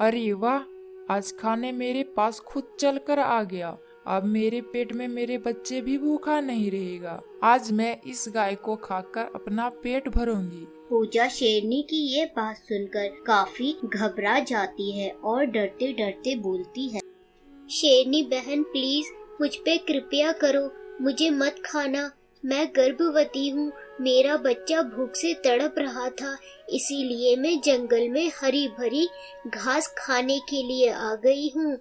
अरे वाह, आज खाने मेरे पास खुद चल कर आ गया। अब मेरे पेट में मेरे बच्चे भी भूखा नहीं रहेगा। आज मैं इस गाय को खाकर अपना पेट भरूंगी। पूजा शेरनी की ये बात सुनकर काफी घबरा जाती है और डरते डरते बोलती है, शेरनी बहन प्लीज मुझ पे कृपया करो, मुझे मत खाना। मैं गर्भवती हूँ, मेरा बच्चा भूख से तड़प रहा था, इसीलिए मैं जंगल में हरी भरी घास खाने के लिए आ गई हूँ।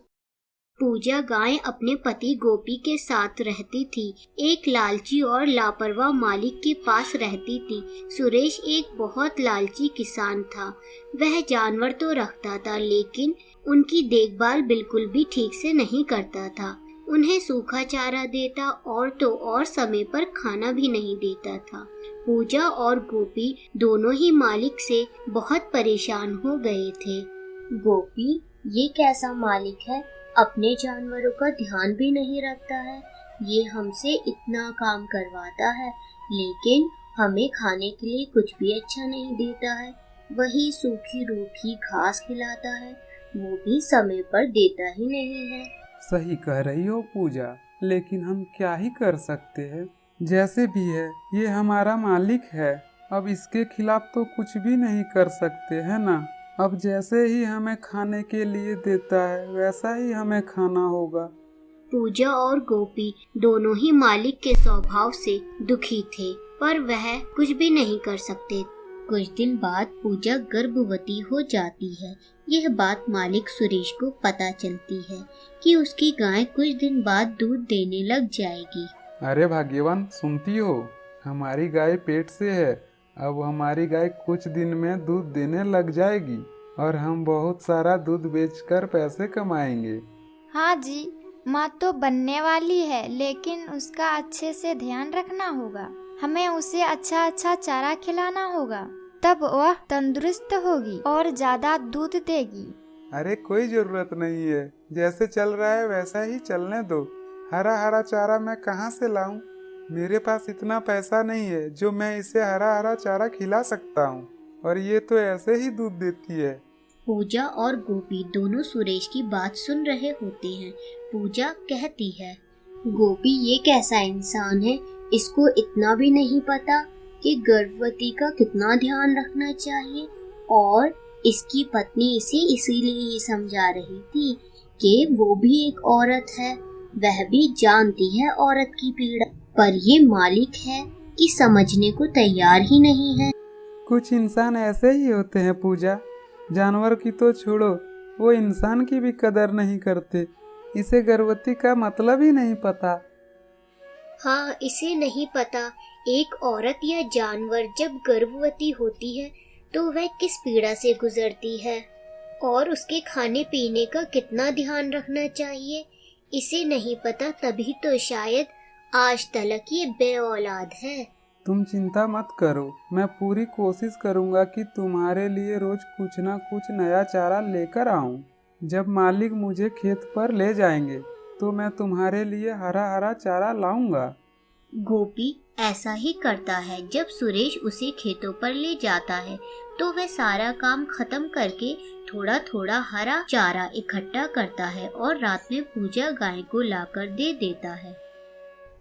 पूजा गाय अपने पति गोपी के साथ रहती थी। एक लालची और लापरवाह मालिक के पास रहती थी। सुरेश एक बहुत लालची किसान था। वह जानवर तो रखता था, लेकिन उनकी देखभाल बिल्कुल भी ठीक से नहीं करता था। उन्हें सूखा चारा देता और तो और समय पर खाना भी नहीं देता था। पूजा और गोपी दोनों ही मालिक से बहुत परेशान हो गए थे। गोपी, ये कैसा मालिक है, अपने जानवरों का ध्यान भी नहीं रखता है। ये हमसे इतना काम करवाता है, लेकिन हमें खाने के लिए कुछ भी अच्छा नहीं देता है। वही सूखी रूखी घास खिलाता है, वो भी समय पर देता ही नहीं है। सही कह रही हो पूजा, लेकिन हम क्या ही कर सकते हैं। जैसे भी है, ये हमारा मालिक है। अब इसके खिलाफ तो कुछ भी नहीं कर सकते, है ना। अब जैसे ही हमें खाने के लिए देता है, वैसा ही हमें खाना होगा। पूजा और गोपी दोनों ही मालिक के स्वभाव से दुखी थे, पर वह कुछ भी नहीं कर सकते। कुछ दिन बाद पूजा गर्भवती हो जाती है। यह बात मालिक सुरेश को पता चलती है कि उसकी गाय कुछ दिन बाद दूध देने लग जाएगी। अरे भाग्यवान, सुनती हो, हमारी गाय पेट से है। अब हमारी गाय कुछ दिन में दूध देने लग जाएगी और हम बहुत सारा दूध बेचकर पैसे कमाएंगे। हाँ जी, माँ तो बनने वाली है, लेकिन उसका अच्छे से ध्यान रखना होगा। हमें उसे अच्छा अच्छा चारा खिलाना होगा, तब वह तंदुरुस्त होगी और ज्यादा दूध देगी। अरे कोई जरूरत नहीं है, जैसे चल रहा है वैसा ही चलने दो। हरा हरा चारा मैं कहाँ से लाऊं? मेरे पास इतना पैसा नहीं है जो मैं इसे हरा हरा चारा खिला सकता हूँ, और ये तो ऐसे ही दूध देती है। पूजा और गोपी दोनों सुरेश की बात सुन रहे होते हैं। पूजा कहती है, गोपी ये कैसा इंसान है, इसको इतना भी नहीं पता कि गर्भवती का कितना ध्यान रखना चाहिए। और इसकी पत्नी इसे इसीलिए ही समझा रही थी कि वो भी एक औरत है, वह भी जानती है औरत की पीड़ा, पर ये मालिक है कि समझने को तैयार ही नहीं है। कुछ इंसान ऐसे ही होते हैं पूजा, जानवर की तो छोड़ो, वो इंसान की भी कदर नहीं करते। इसे गर्भवती का मतलब ही नहीं पता। हाँ, इसे नहीं पता एक औरत या जानवर जब गर्भवती होती है तो वह किस पीड़ा से गुजरती है और उसके खाने पीने का कितना ध्यान रखना चाहिए। इसे नहीं पता, तभी तो शायद आज तक ये बेऔलाद है। तुम चिंता मत करो, मैं पूरी कोशिश करूंगा कि तुम्हारे लिए रोज कुछ ना कुछ नया चारा लेकर आऊं। जब मालिक मुझे खेत पर ले जाएंगे तो मैं तुम्हारे लिए हरा हरा चारा लाऊंगा। गोपी ऐसा ही करता है। जब सुरेश उसे खेतों पर ले जाता है तो वह सारा काम खत्म करके थोड़ा थोड़ा हरा चारा इकट्ठा करता है और रात में पूजा गाय को लाकर दे देता है।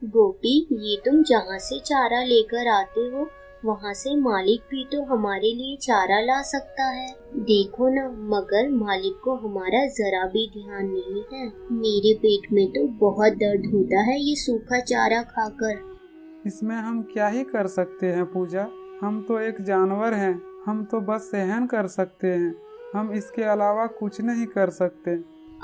गोपी, ये तुम जहाँ से चारा लेकर आते हो वहाँ से मालिक भी तो हमारे लिए चारा ला सकता है। देखो ना, मगर मालिक को हमारा जरा भी ध्यान नहीं है। मेरे पेट में तो बहुत दर्द होता है ये सूखा चारा खाकर। इसमें हम क्या ही कर सकते हैं पूजा, हम तो एक जानवर हैं, हम तो बस सहन कर सकते हैं, हम इसके अलावा कुछ नहीं कर सकते।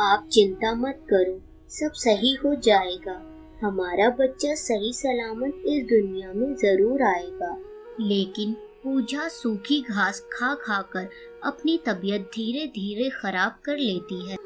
आप चिंता मत करो, सब सही हो जाएगा। हमारा बच्चा सही सलामत इस दुनिया में जरूर आएगा। लेकिन पूजा सूखी घास खा खा कर अपनी तबीयत धीरे धीरे खराब कर लेती है।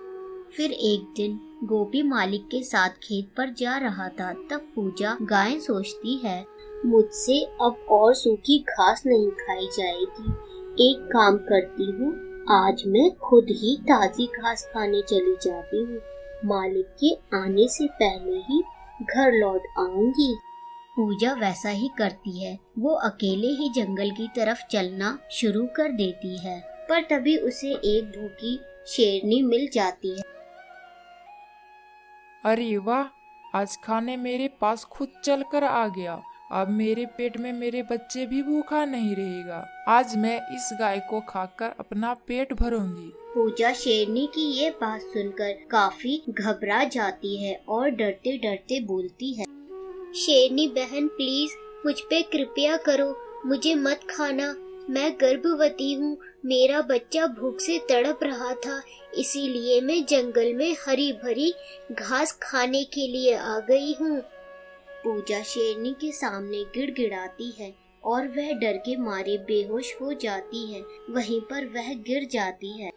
फिर एक दिन गोपी मालिक के साथ खेत पर जा रहा था। तब पूजा गाय सोचती है, मुझसे अब और सूखी घास नहीं खाई जाएगी। एक काम करती हूँ, आज मैं खुद ही ताजी घास खाने चली जाती हूँ। मालिक के आने से पहले ही घर लौट आऊंगी। पूजा वैसा ही करती है। वो अकेले ही जंगल की तरफ चलना शुरू कर देती है, पर तभी उसे एक भूखी शेरनी मिल जाती है। अरे वाह, आज खाने मेरे पास खुद चलकर आ गया। अब मेरे पेट में मेरे बच्चे भी भूखा नहीं रहेगा। आज मैं इस गाय को खाकर अपना पेट भरूंगी। पूजा शेरनी की ये बात सुनकर काफी घबरा जाती है और डरते डरते बोलती है, शेरनी बहन प्लीज मुझ पे कृपया करो, मुझे मत खाना। मैं गर्भवती हूँ, मेरा बच्चा भूख से तड़प रहा था, इसीलिए मैं जंगल में हरी भरी घास खाने के लिए आ गई हूँ। पूजा शेरनी के सामने गिड़गिड़ाती है और वह डर के मारे बेहोश हो जाती है। वहीं पर वह गिर जाती है।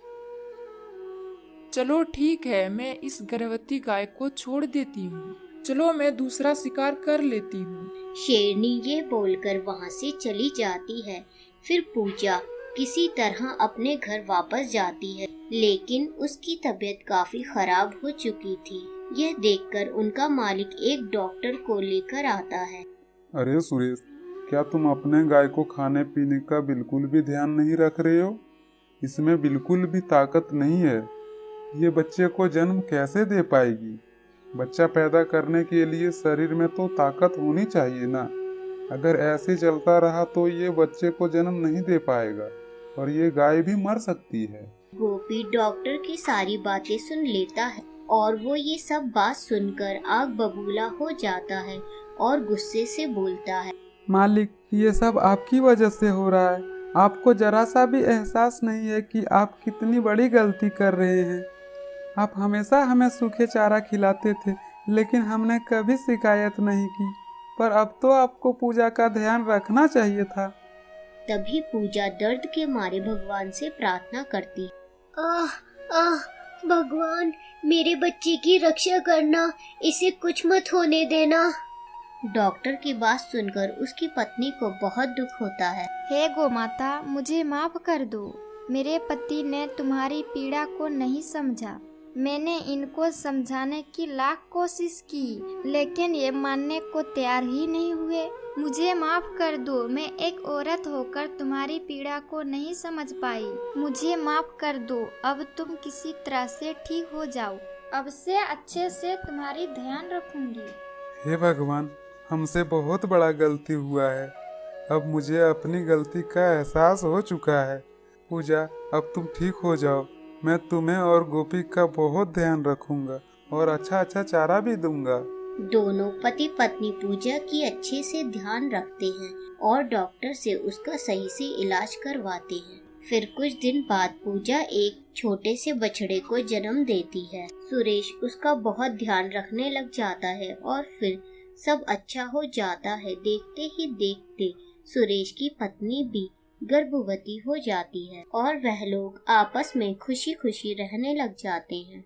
चलो ठीक है, मैं इस गर्भवती गाय को छोड़ देती हूँ। चलो मैं दूसरा शिकार कर लेती हूँ। शेरनी ये बोलकर वहाँ से चली जाती है। फिर पूजा किसी तरह अपने घर वापस जाती है, लेकिन उसकी तबीयत काफी खराब हो चुकी थी। यह देखकर उनका मालिक एक डॉक्टर को लेकर आता है। अरे सुरेश, क्या तुम अपने गाय को खाने पीने का बिल्कुल भी ध्यान नहीं रख रहे हो? इसमें बिल्कुल भी ताकत नहीं है। ये बच्चे को जन्म कैसे दे पाएगी? बच्चा पैदा करने के लिए शरीर में तो ताकत होनी चाहिए ना। अगर ऐसे चलता रहा तो ये बच्चे को जन्म नहीं दे पाएगा और ये गाय भी मर सकती है। गोपी डॉक्टर की सारी बातें सुन लेता है और वो ये सब बात सुनकर आग बबूला हो जाता है और गुस्से से बोलता है, मालिक, ये सब आपकी वजह से हो रहा है। आपको जरा सा भी एहसास नहीं है कि आप कितनी बड़ी गलती कर रहे हैं। आप हमेशा हमें सूखे चारा खिलाते थे, लेकिन हमने कभी शिकायत नहीं की। पर अब तो आपको पूजा का ध्यान रखना चाहिए था। तभी पूजा दर्द के मारे भगवान से प्रार्थना करती है, आह आह भगवान, मेरे बच्चे की रक्षा करना, इसे कुछ मत होने देना। डॉक्टर की बात सुनकर उसकी पत्नी को बहुत दुख होता है। हे गोमाता, मुझे माफ कर दो। मेरे पति ने तुम्हारी पीड़ा को नहीं समझा। मैंने इनको समझाने की लाख कोशिश की, लेकिन ये मानने को तैयार ही नहीं हुए। मुझे माफ कर दो, मैं एक औरत होकर तुम्हारी पीड़ा को नहीं समझ पाई। मुझे माफ कर दो, अब तुम किसी तरह से ठीक हो जाओ। अब से अच्छे से तुम्हारी ध्यान रखूंगी। हे भगवान, हमसे बहुत बड़ा गलती हुआ है। अब मुझे अपनी गलती का एहसास हो चुका है। पूजा, अब तुम ठीक हो जाओ। मैं तुम्हें और गोपी का बहुत ध्यान रखूंगा और अच्छा अच्छा चारा भी दूंगा। दोनों पति पत्नी पूजा की अच्छे से ध्यान रखते हैं और डॉक्टर से उसका सही से इलाज करवाते हैं। फिर कुछ दिन बाद पूजा एक छोटे से बछड़े को जन्म देती है। सुरेश उसका बहुत ध्यान रखने लग जाता है और फिर सब अच्छा हो जाता है। देखते ही देखते सुरेश की पत्नी भी गर्भवती हो जाती है और वह लोग आपस में खुशी खुशी रहने लग जाते हैं।